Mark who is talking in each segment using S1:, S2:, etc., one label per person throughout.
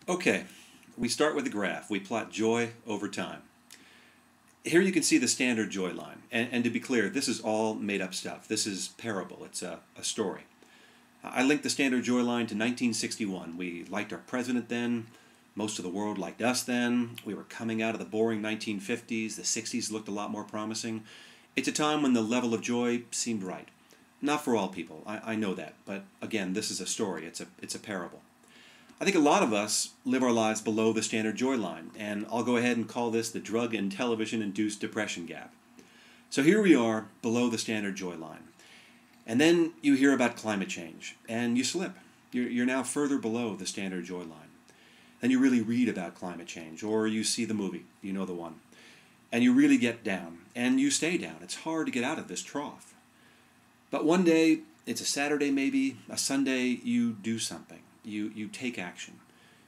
S1: Okay, we start with a graph. We plot joy over time. Here you can see the standard joy line. And to be clear, this is all made up stuff. This is parable. It's a story. I linked the standard joy line to 1961. We liked our president then. Most of the world liked us then. We were coming out of the boring 1950s. The 60s looked a lot more promising. It's a time when the level of joy seemed right. Not for all people, I know that. But again, this is a story. It's a parable. I think a lot of us live our lives below the standard joy line, and I'll go ahead and call this the drug and television-induced depression gap. So here we are, below the standard joy line. And then you hear about climate change, and you slip. You're now further below the standard joy line. Then you really read about climate change, or you see the movie, you know the one. And you really get down, and you stay down. It's hard to get out of this trough. But one day, it's a Saturday maybe, a Sunday, you do something. You take action.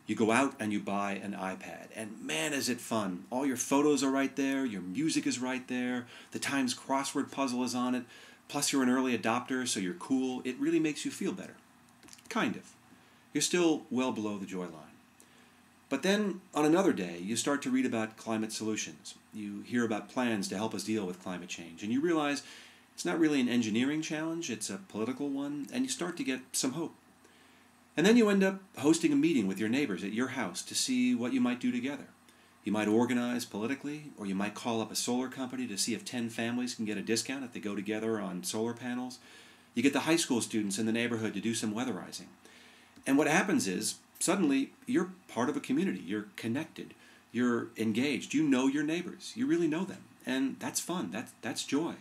S1: You go out and you buy an iPad. And man, is it fun. All your photos are right there. Your music is right there. The Times crossword puzzle is on it. Plus you're an early adopter, so you're cool. It really makes you feel better. Kind of. You're still well below the joy line. But then, on another day, you start to read about climate solutions. You hear about plans to help us deal with climate change. And you realize it's not really an engineering challenge, it's a political one. And you start to get some hope. And then you end up hosting a meeting with your neighbors at your house to see what you might do together. You might organize politically, or you might call up a solar company to see if 10 families can get a discount if they go together on solar panels. You get the high school students in the neighborhood to do some weatherizing. And what happens is, suddenly, you're part of a community. You're connected. You're engaged. You know your neighbors. You really know them. And that's fun. That's joy.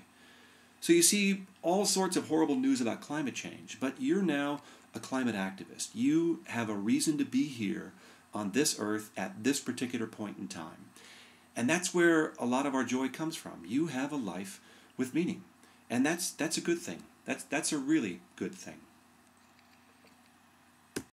S1: So you see all sorts of horrible news about climate change, but you're now a climate activist. You have a reason to be here on this earth at this particular point in time. And that's where a lot of our joy comes from. You have a life with meaning. And that's a good thing. That's a really good thing.